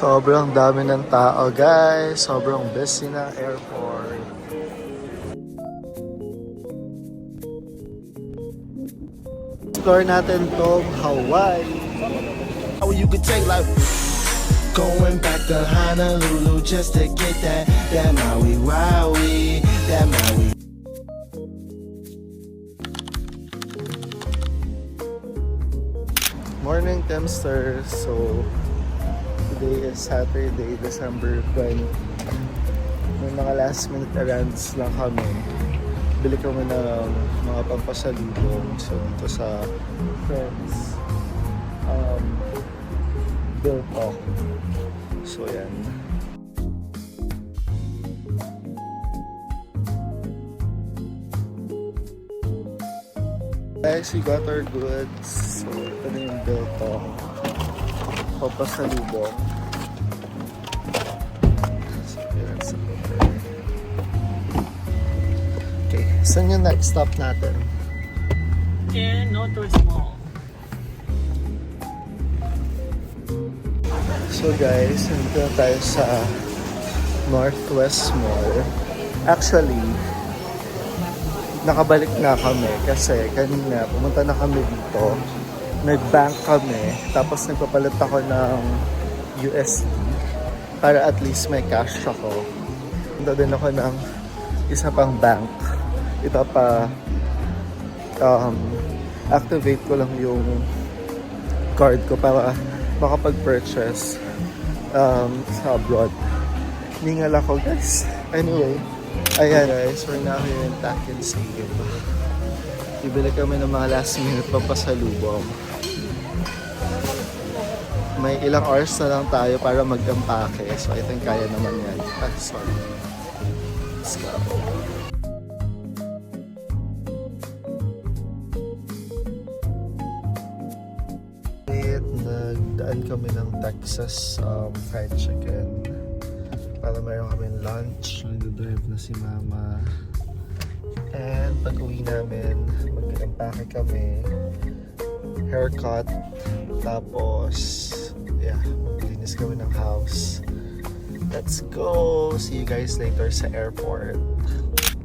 Sobrang dami ng tao, guys. Sobrang busy ng airport. Explore natin tong Hawaii. How you could take like going back to Honolulu just to get that Maui Wowie, that Maui. Morning, Temsters. So, today is Saturday, December 20. May mga last minute errands lang kami. Bili kami ng mga pampasalubong. So, dito sa Friends Bill Talk. So, yan. Guys, we got our goods. So, ito na yung Bill Talk. Pampasalubong. So, yan sa cover. Okay, saan yung next stop natin? And Northwest Mall. So guys, nandito na tayo sa Northwest Mall. Actually, nakabalik na kami kasi kanina pumunta na kami dito. Nag-bank kami, tapos nagpapalit ako ng USD para at least may cash ako. Punta din ako ng isa pang bank. Activate ko lang yung card ko para makapag-purchase sa abroad. Ningal ako, guys. Anyway, ayan guys, we're now here in Tak and Save. Bibili kami ng mga last minute pampasalubong. May ilang hours na lang tayo para mag-ampake. So I think kaya naman yan. Sorry. Let's go. Nagdaan kami ng Texas fried chicken para mayroon kami lunch. Nag-drive na si mama, and pag uwi namin mag-impake kami, haircut, tapos yeah, maglinis kami ng house. Let's go! See you guys later sa airport.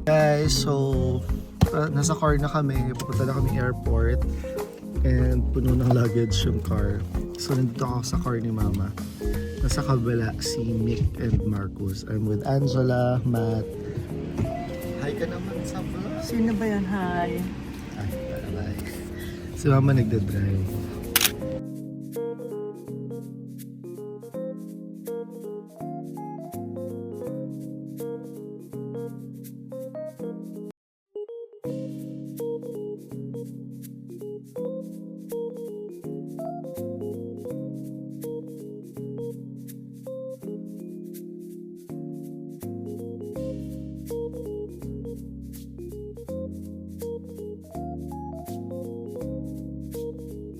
Guys, so nasa car na kami, pupunta na kami airport. And puno ng luggage yung car. So nandito ako sa car ni mama. Nasa kabila si Mick and Marcus. I'm with Angela, Matt. Hi ka naman sa vlog. Sino ba yan? Hi. Ay, bye. Si mama nagdadrive.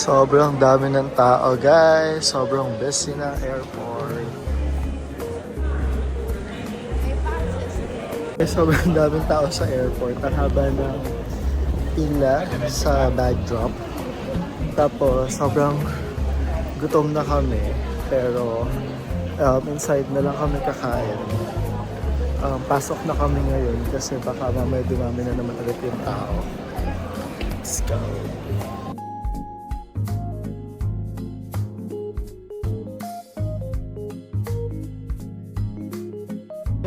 Sobrang dami ng tao, guys. Sobrang busy ng airport. Sobrang daming tao sa airport. Ang haba ng pila sa bag drop. Tapos sobrang gutom na kami. Pero inside na lang kami kakain. Pasok na kami ngayon kasi baka mamaya dumami na naman ulit yung tao. Let's go.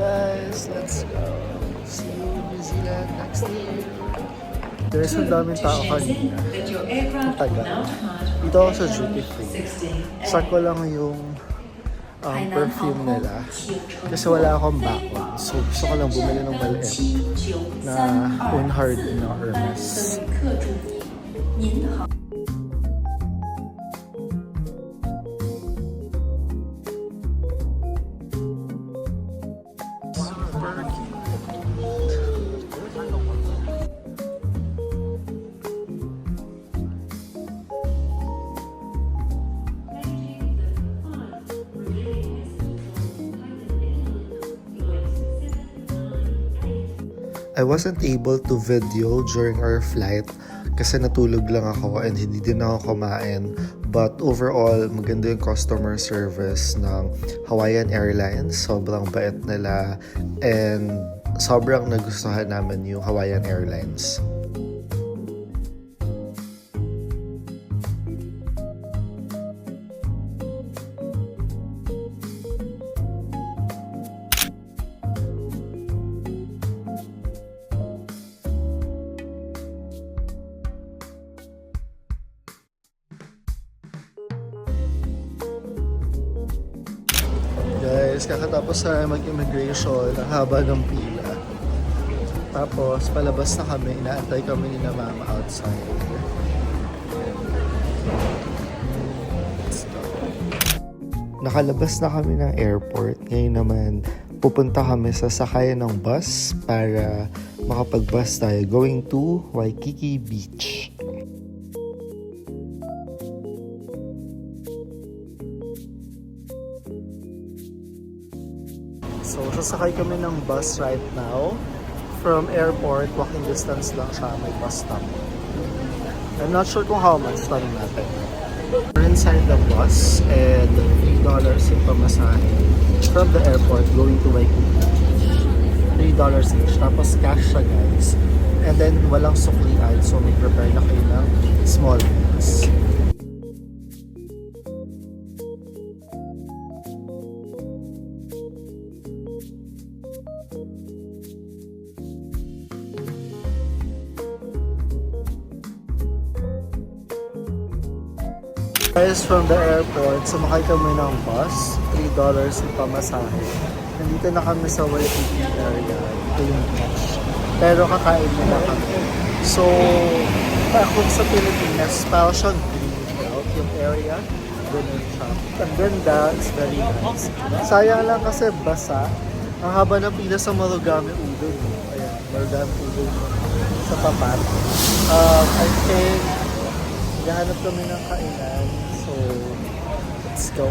Guys, let's go. See you in New Zealand next year. Guys, ang daming tao kanina. Ang tagal. Dito ako sa duty free. Start ko lang yung perfume nila. Kasi wala akong background. So gusto ko lang bumili ng maliit na Unhard na Hermes. I wasn't able to video during our flight kasi natulog lang ako and hindi din ako kumain. But overall, maganda yung customer service ng Hawaiian Airlines. Sobrang bait nila and sobrang nagustuhan namin yung Hawaiian Airlines. Guys, kakatapos na mag-immigration, ang haba ng pila. Tapos, palabas na kami, inaantay kami ni na mama outside. Nakalabas na kami ng airport. Ngayon naman, pupunta kami sa sakayan ng bus para makapag-bus tayo going to Waikiki Beach. So, sasakay kami ng bus right now. From airport, walking distance lang siya, may bus stop. I'm not sure kung how much, tanong natin. We're inside the bus and $3 yung pamasahe from the airport going to Waikiki. $3 each. Tapos cash siya, guys. And then walang suklian, so may prepare na kayo ng small meals. Guys, from the airport, sumakay kami ng bus, $3 yung pamasahe. Nandito na kami sa Waikiki area, ito yung beach. Pero kakain na kami. So, kung sa Pilipinas, parang siyang greened out yung area. Ganun siya. Ang ganda, it's very nice. Sayang lang kasi basa. Ang haba ng pila sa Marugame Udon. Ayan, Marugame Udon sa Papat. I think, gahanap kami ng kainan. So, let's go.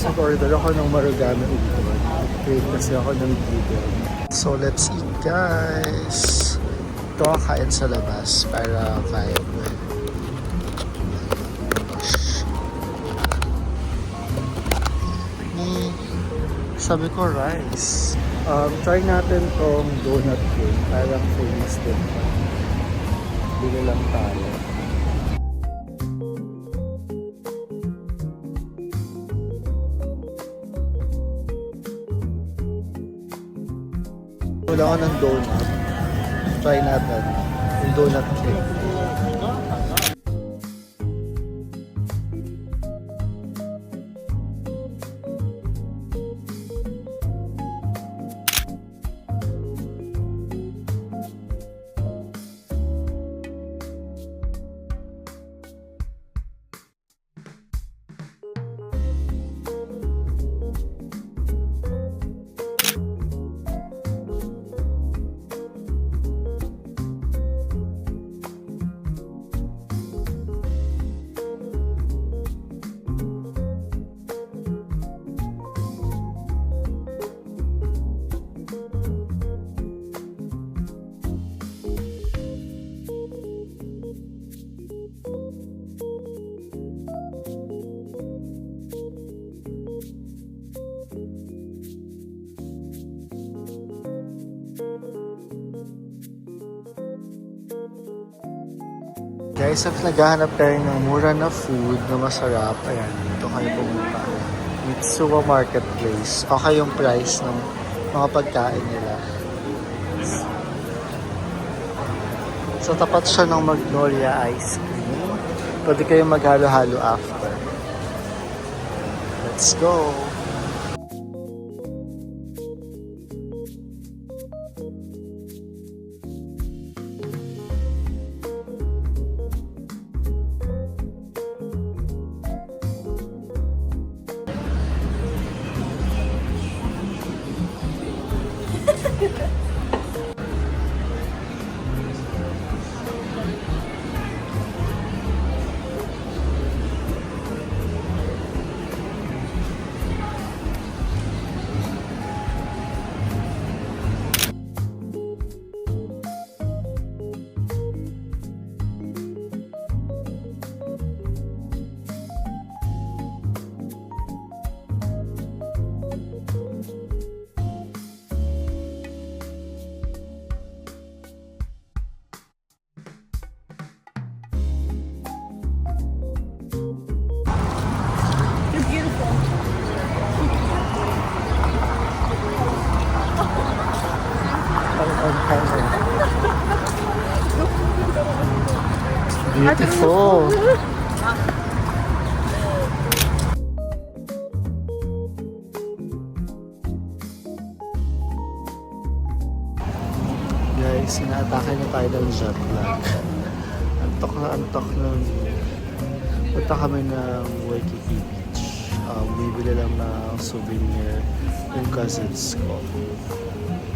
Nag-order ako ng Marugame Udon. Wait kasi ako ng Udon. So, let's eat, guys. Ito ang kain sa labas para kain. Sabi ko rice. Try natin tong donut cake. Parang famous din. Bili lang tayo. Wala ko ng donut. Try natin yung donut cake. Guys, if naghahanap kayo ng mura na food na masarap, ayan, dito kayo pumunta. Mitsuwa Marketplace. Okay yung price ng mga pagkain nila. So, tapat siya ng Magnolia ice cream. Pwede kayong maghalo-halo after. Let's go! Beautiful. Guys, inaatake na tayo ng jet lag. Antok na antok na. Punta kami ng Waikiki Beach. Bibili lang ng souvenir yung cousins ko.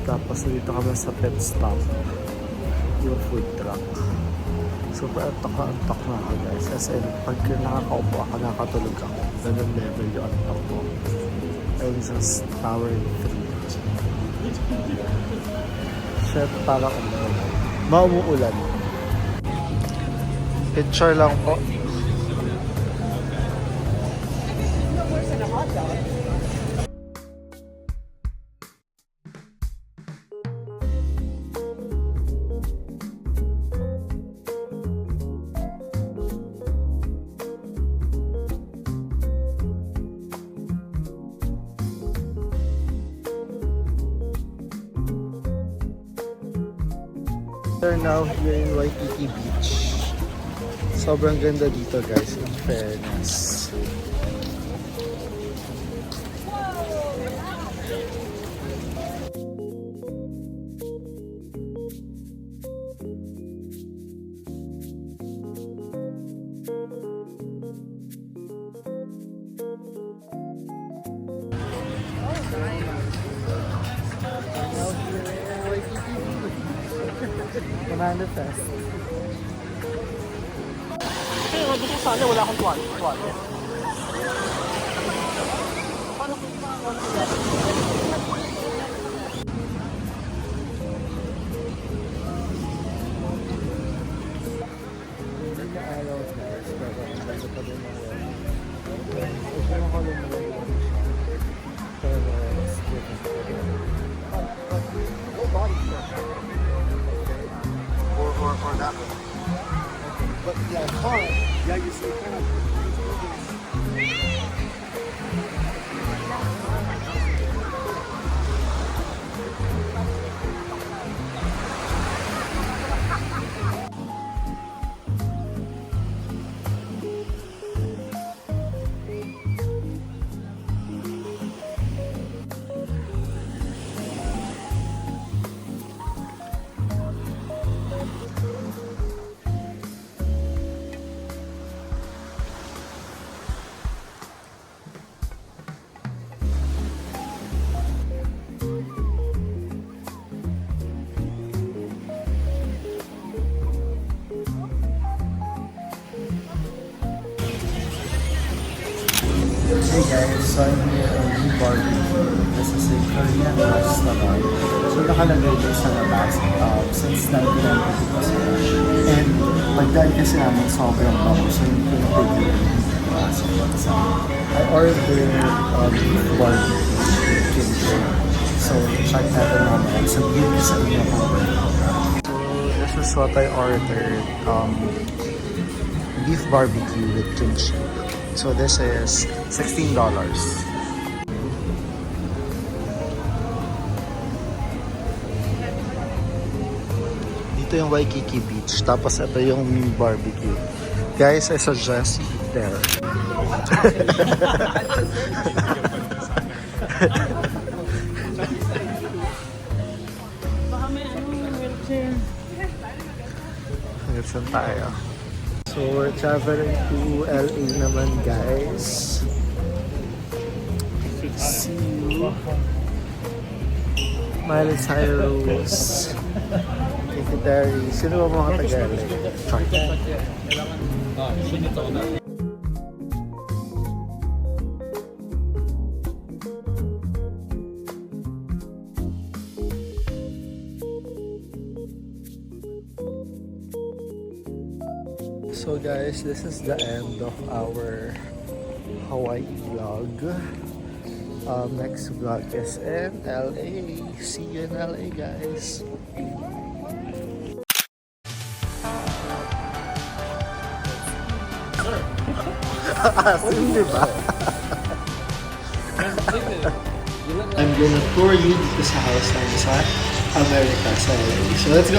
Tapos dito kami sa pet stop. Yung food truck. Super antok na ako guys. As in, pag nakakaupo ako, nakatulog ako. Ganun level yung antok ko. Ayun sa Tower 3. Shit, parang umuulan. Maumuulan. Picture lang po. We're now here in Waikiki Beach. Sobrang ganda dito guys, in fairness. Manifest. Kaya nga gusto sana wala akong tuwalya. Paano kung Hindi na araw guys, pero ang ganda pa din ng weather. Ito yung kolong malayo siya. Pero, skip it. Or that one. But yeah, car. Yeah, you see kind of. Hey guys, so I'm here on barbecue. This is a Korean restaurant. So nakalagay din sa labas since 1992 pa sila. And pagdaan kasi namin sobrang bango. So yung pinapigil sa bansa. I ordered beef barbecue kimchi. So check natin naman. So yun sa inyo po. So this is what I ordered. Beef barbecue with kimchi. So this is $16. Dito yung Waikiki Beach. Tapos ito yung barbecue. Guys, I suggest you eat there. baka may wheelchair. Saan tayo? So we're traveling to LA naman guys. See you. Miley Cyrus. Katy Perry. Sino ba mga taga-LA? Char. So guys, this is the end of our Hawaii vlog. Next vlog is in LA. See you in LA guys. Asim, diba? I'm gonna tour you dito sa house namin sa America, sa LA. So let's go!